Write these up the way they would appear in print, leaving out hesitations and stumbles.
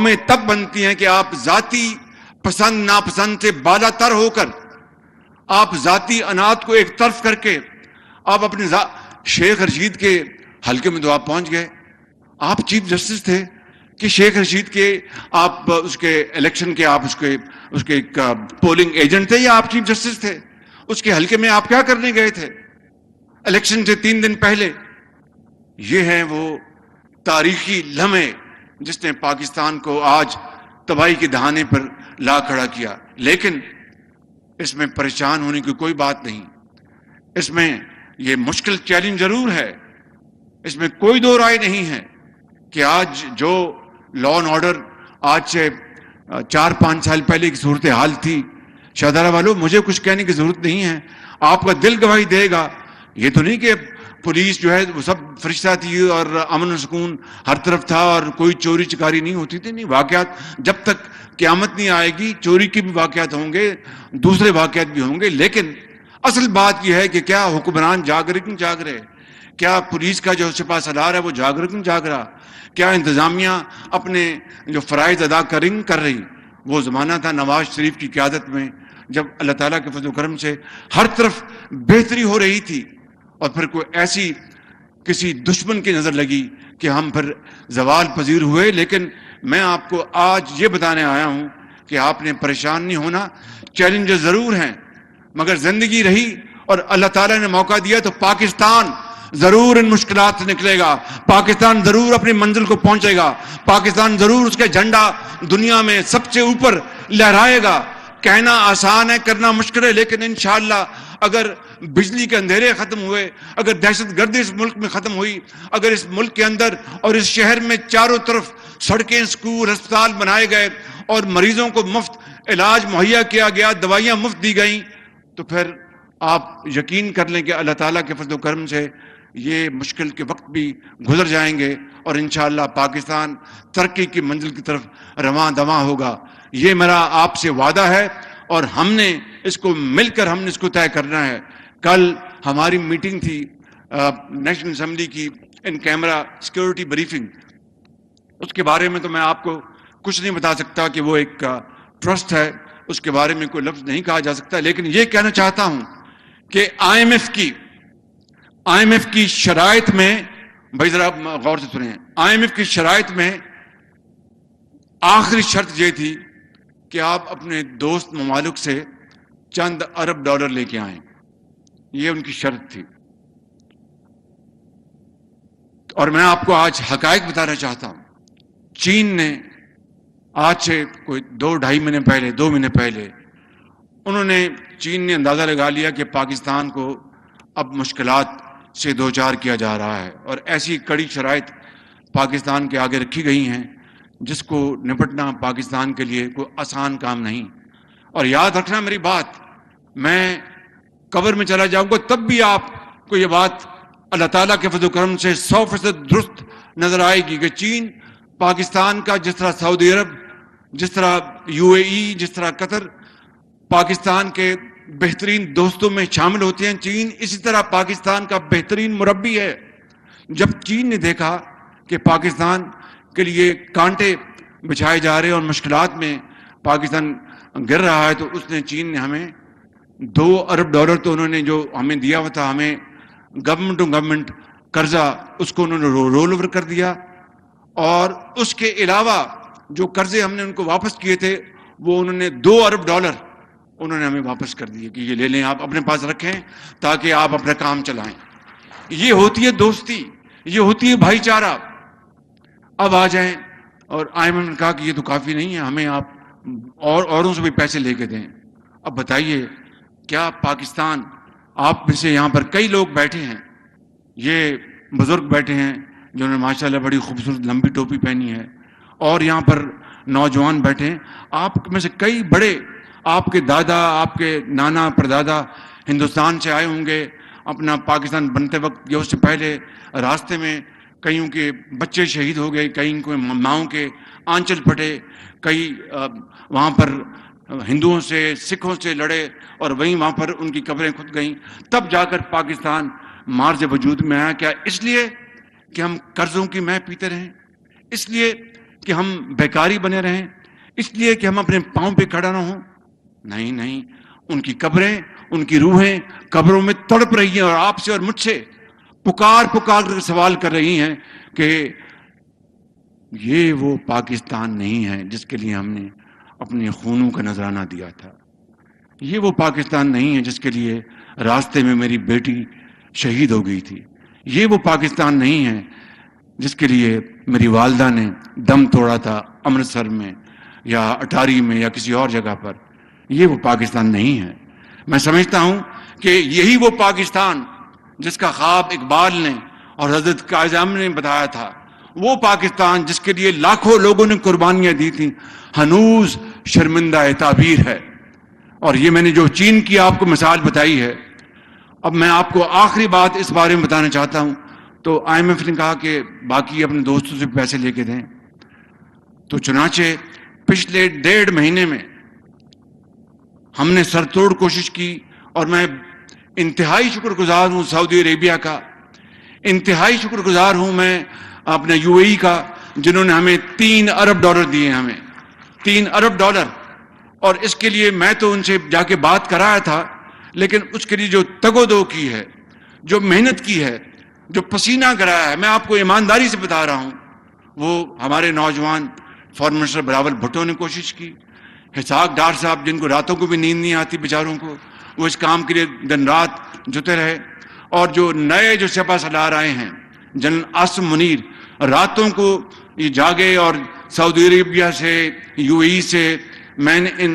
قومیں تب بنتی ہیں کہ آپ ذاتی پسند ناپسند سے بالا تر ہو کر، آپ ذاتی انات کو ایک طرف کر کے آپ اپنے شیخ رشید کے حلقے میں تو آپ پہنچ گئے. آپ چیف جسٹس تھے کہ شیخ رشید کے آپ اس کے الیکشن کے آپ اس کے ایک پولنگ ایجنٹ تھے یا آپ چیف جسٹس تھے؟ اس کے حلقے میں آپ کیا کرنے گئے تھے الیکشن سے 3 دن پہلے؟ یہ ہیں وہ تاریخی لمحے جس نے پاکستان کو آج تباہی کے دہانے پر لا کھڑا کیا. لیکن اس میں پریشان ہونے کی کوئی بات نہیں. اس میں یہ مشکل چیلنج ضرور ہے، اس میں کوئی دو رائے نہیں ہے کہ آج جو لا اینڈ آرڈر آج سے 4-5 سال پہلے کی صورتحال تھی، شہدارہ والوں مجھے کچھ کہنے کی ضرورت نہیں ہے، آپ کا دل گواہی دے گا. یہ تو نہیں کہ پولیس جو ہے وہ سب فرشتہ تھی اور امن و سکون ہر طرف تھا اور کوئی چوری چکاری نہیں ہوتی تھی. نہیں، واقعات جب تک قیامت نہیں آئے گی چوری کے بھی واقعات ہوں گے، دوسرے واقعات بھی ہوں گے. لیکن اصل بات یہ ہے کہ کیا حکمران جاگ رہے کہ نہیں جاگ رہے؟ کیا پولیس کا جو سپہ سالار ہے وہ جاگ رہا کہ نہیں جاگ رہا؟ کیا انتظامیہ اپنے جو فرائض ادا کر رہی؟ وہ زمانہ تھا نواز شریف کی قیادت میں جب اللہ تعالیٰ کے فضل و کرم سے ہر طرف بہتری ہو رہی تھی، اور پھر کوئی ایسی کسی دشمن کی نظر لگی کہ ہم پھر زوال پذیر ہوئے. لیکن میں آپ کو آج یہ بتانے آیا ہوں کہ آپ نے پریشان نہیں ہونا. چیلنجز ضرور ہیں مگر زندگی رہی اور اللہ تعالیٰ نے موقع دیا تو پاکستان ضرور ان مشکلات سے نکلے گا، پاکستان ضرور اپنی منزل کو پہنچے گا، پاکستان ضرور اس کا جھنڈا دنیا میں سب سے اوپر لہرائے گا. کہنا آسان ہے، کرنا مشکل ہے، لیکن انشاءاللہ اگر بجلی کے اندھیرے ختم ہوئے، اگر دہشت گردی اس ملک میں ختم ہوئی، اگر اس ملک کے اندر اور اس شہر میں چاروں طرف سڑکیں، اسکول، ہسپتال بنائے گئے اور مریضوں کو مفت علاج مہیا کیا گیا، دوائیاں مفت دی گئیں، تو پھر آپ یقین کر لیں کہ اللہ تعالیٰ کے فضل و کرم سے یہ مشکل کے وقت بھی گزر جائیں گے اور انشاءاللہ پاکستان ترقی کی منزل کی طرف رواں دواں ہوگا. یہ میرا آپ سے وعدہ ہے اور ہم نے اس کو مل کر ہم نے اس کو طے کرنا ہے. کل ہماری میٹنگ تھی نیشنل اسمبلی کی ان کیمرہ سیکیورٹی بریفنگ. اس کے بارے میں تو میں آپ کو کچھ نہیں بتا سکتا کہ وہ ایک ٹرسٹ ہے، اس کے بارے میں کوئی لفظ نہیں کہا جا سکتا. لیکن یہ کہنا چاہتا ہوں کہ آئی ایم ایف کی شرائط میں، بھائی ذرا غور سے سنیں، آئی ایم ایف کی شرائط میں آخری شرط یہ تھی کہ آپ اپنے دوست ممالک سے چند ارب ڈالر لے کے آئیں. یہ ان کی شرط تھی. اور میں آپ کو آج حقائق بتانا چاہتا ہوں. چین نے آج سے کوئی 2-2.5 مہینے پہلے چین نے اندازہ لگا لیا کہ پاکستان کو اب مشکلات سے دوچار کیا جا رہا ہے اور ایسی کڑی شرائط پاکستان کے آگے رکھی گئی ہیں جس کو نپٹنا پاکستان کے لیے کوئی آسان کام نہیں. اور یاد رکھنا میری بات، میں قبر میں چلا جاؤں گا تب بھی آپ کو یہ بات اللہ تعالیٰ کے فضل و کرم سے 100% درست نظر آئے گی کہ چین پاکستان کا، جس طرح سعودی عرب، جس طرح UAE، جس طرح قطر پاکستان کے بہترین دوستوں میں شامل ہوتے ہیں، چین اسی طرح پاکستان کا بہترین مربی ہے. جب چین نے دیکھا کہ پاکستان کے لیے کانٹے بچھائے جا رہے اور مشکلات میں پاکستان گر رہا ہے، تو اس نے چین نے ہمیں $2 ارب تو انہوں نے جو ہمیں دیا ہوا تھا، ہمیں گورنمنٹ ٹو گورنمنٹ قرضہ، اس کو انہوں نے رول اوور کر دیا. اور اس کے علاوہ جو قرضے ہم نے ان کو واپس کیے تھے وہ انہوں نے $2 ارب انہوں نے ہمیں واپس کر دیے کہ یہ لے لیں، آپ اپنے پاس رکھیں تاکہ آپ اپنا کام چلائیں. یہ ہوتی ہے دوستی، یہ ہوتی ہے بھائی چارہ. اب آ جائیں اور آئی ایم ایف نے کہا کہ یہ تو کافی نہیں ہے، ہمیں آپ اوروں سے بھی پیسے لے کے دیں. اب بتائیے کیا پاکستان، آپ میں سے یہاں پر کئی لوگ بیٹھے ہیں، یہ بزرگ بیٹھے ہیں جنہوں نے ماشاءاللہ بڑی خوبصورت لمبی ٹوپی پہنی ہے، اور یہاں پر نوجوان بیٹھے ہیں، آپ میں سے کئی بڑے، آپ کے دادا، آپ کے نانا پردادا ہندوستان سے آئے ہوں گے. اپنا پاکستان بنتے وقت یا اس سے پہلے راستے میں کئیوں کے بچے شہید ہو گئے، کئی کو ماؤں کے آنچل پھٹے، کئی وہاں پر ہندوؤں سے سکھوں سے لڑے اور وہاں پر ان کی قبریں کھد گئیں. تب جا کر پاکستان مارج وجود میں آیا. کیا اس لیے کہ ہم قرضوں کی مے پیتے رہیں؟ اس لیے کہ ہم بیکاری بنے رہیں، اس لیے کہ ہم اپنے پاؤں پہ کھڑا نہ ہوں؟ نہیں نہیں، ان کی قبریں، ان کی روحیں قبروں میں تڑپ رہی ہیں اور آپ سے اور مجھ سے پکار کر سوال کر رہی ہیں کہ یہ وہ پاکستان نہیں ہے جس کے لیے ہم نے اپنے خونوں کا نذرانہ دیا تھا، یہ وہ پاکستان نہیں ہے جس کے لیے راستے میں میری بیٹی شہید ہو گئی تھی، یہ وہ پاکستان نہیں ہے جس کے لیے میری والدہ نے دم توڑا تھا امرتسر میں یا اٹاری میں یا کسی اور جگہ پر، یہ وہ پاکستان نہیں ہے۔ میں سمجھتا ہوں کہ یہی وہ پاکستان جس کا خواب اقبال نے اور حضرت قائد اعظم نے بتایا تھا، وہ پاکستان جس کے لیے لاکھوں لوگوں نے قربانیاں دی تھیں، ہنوز شرمندہ تعبیر ہے۔ اور یہ میں نے جو چین کی آپ کو مثال بتائی ہے، اب میں آپ کو آخری بات اس بارے میں بتانا چاہتا ہوں۔ تو IMF نے کہا کہ باقی اپنے دوستوں سے پیسے لے کے دیں، تو چنانچہ پچھلے 1.5 مہینے میں ہم نے سر توڑ کوشش کی، اور میں انتہائی شکر گزار ہوں سعودی عربیہ کا، انتہائی شکر گزار ہوں میں اپنے UAE کا، جنہوں نے ہمیں $3 ارب دیے ہیں، ہمیں $3 ارب۔ اور اس کے لیے میں تو ان سے جا کے بات کرایا تھا، لیکن اس کے لیے جو تگ و دو کی ہے، جو محنت کی ہے، جو پسینہ کرایا ہے، میں آپ کو ایمانداری سے بتا رہا ہوں، وہ ہمارے نوجوان فارن منسٹر بلاول بھٹو نے کوشش کی، اسحاق ڈار صاحب جن کو راتوں کو بھی نیند نہیں آتی بیچاروں کو، وہ اس کام کے لیے دن رات جتے رہے، اور جو نئے جو سپہ سالار آئے ہیں جنرل عاصم منیر، راتوں کو یہ جاگے، اور سعودی عربیہ سے UAE سے میں نے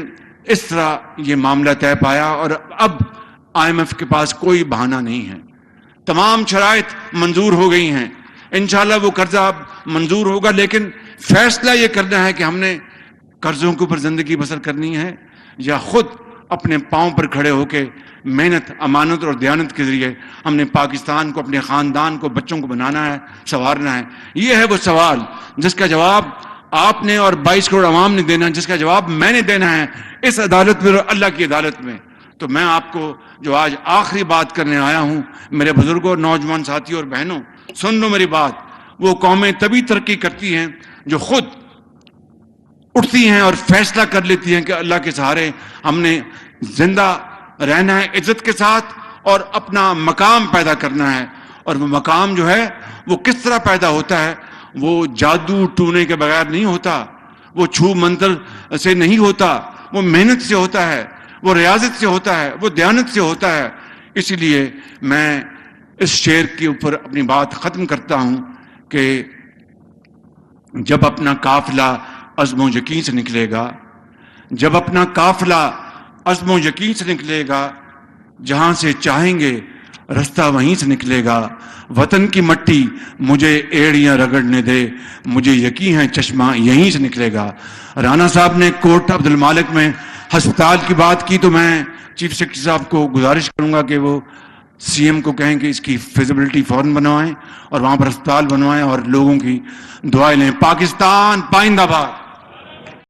اس طرح یہ معاملہ طے پایا، اور اب IMF کے پاس کوئی بہانہ نہیں ہے، تمام شرائط منظور ہو گئی ہیں، انشاءاللہ وہ قرضہ اب منظور ہوگا، لیکن فیصلہ یہ کرنا ہے کہ ہم نے قرضوں کے اوپر زندگی بسر کرنی ہے یا خود اپنے پاؤں پر کھڑے ہو کے محنت، امانت اور دیانت کے ذریعے ہم نے پاکستان کو، اپنے خاندان کو، بچوں کو بنانا ہے، سنوارنا ہے۔ یہ ہے وہ سوال جس کا جواب آپ نے اور 22 کروڑ عوام نے دینا، جس کا جواب میں نے دینا ہے اس عدالت میں اور اللہ کی عدالت میں۔ تو میں آپ کو جو آج آخری بات کرنے آیا ہوں، میرے بزرگوں، نوجوان ساتھیوں اور بہنوں، سن لو میری بات، وہ قومیں تبھی ترقی کرتی ہیں جو خود اٹھتی ہیں اور فیصلہ کر لیتی ہیں کہ اللہ کے سہارے ہم نے زندہ رہنا ہے عزت کے ساتھ اور اپنا مقام پیدا کرنا ہے۔ اور وہ مقام جو ہے وہ کس طرح پیدا ہوتا ہے؟ وہ جادو ٹونے کے بغیر نہیں ہوتا، وہ چھو منتر سے نہیں ہوتا، وہ محنت سے ہوتا ہے، وہ ریاضت سے ہوتا ہے، وہ دیانت سے ہوتا ہے۔ اسی لیے میں اس شعر کے اوپر اپنی بات ختم کرتا ہوں کہ جب اپنا قافلہ عزم و یقین سے نکلے گا، جب اپنا قافلہ عزم و یقین سے نکلے گا، جہاں سے چاہیں گے رستہ وہیں سے نکلے گا، وطن کی مٹی مجھے ایڑیاں رگڑنے دے، مجھے یقین ہے چشمہ یہیں سے نکلے گا۔ رانا صاحب نے کوٹ عبد المالک میں ہسپتال کی بات کی، تو میں چیف سیکرٹری صاحب کو گزارش کروں گا کہ وہ CM کو کہیں کہ اس کی فیزیبلٹی فوراً بنوائیں اور وہاں پر ہسپتال بنوائیں اور لوگوں کی دعائیں لیں۔ پاکستان پائندہ باد۔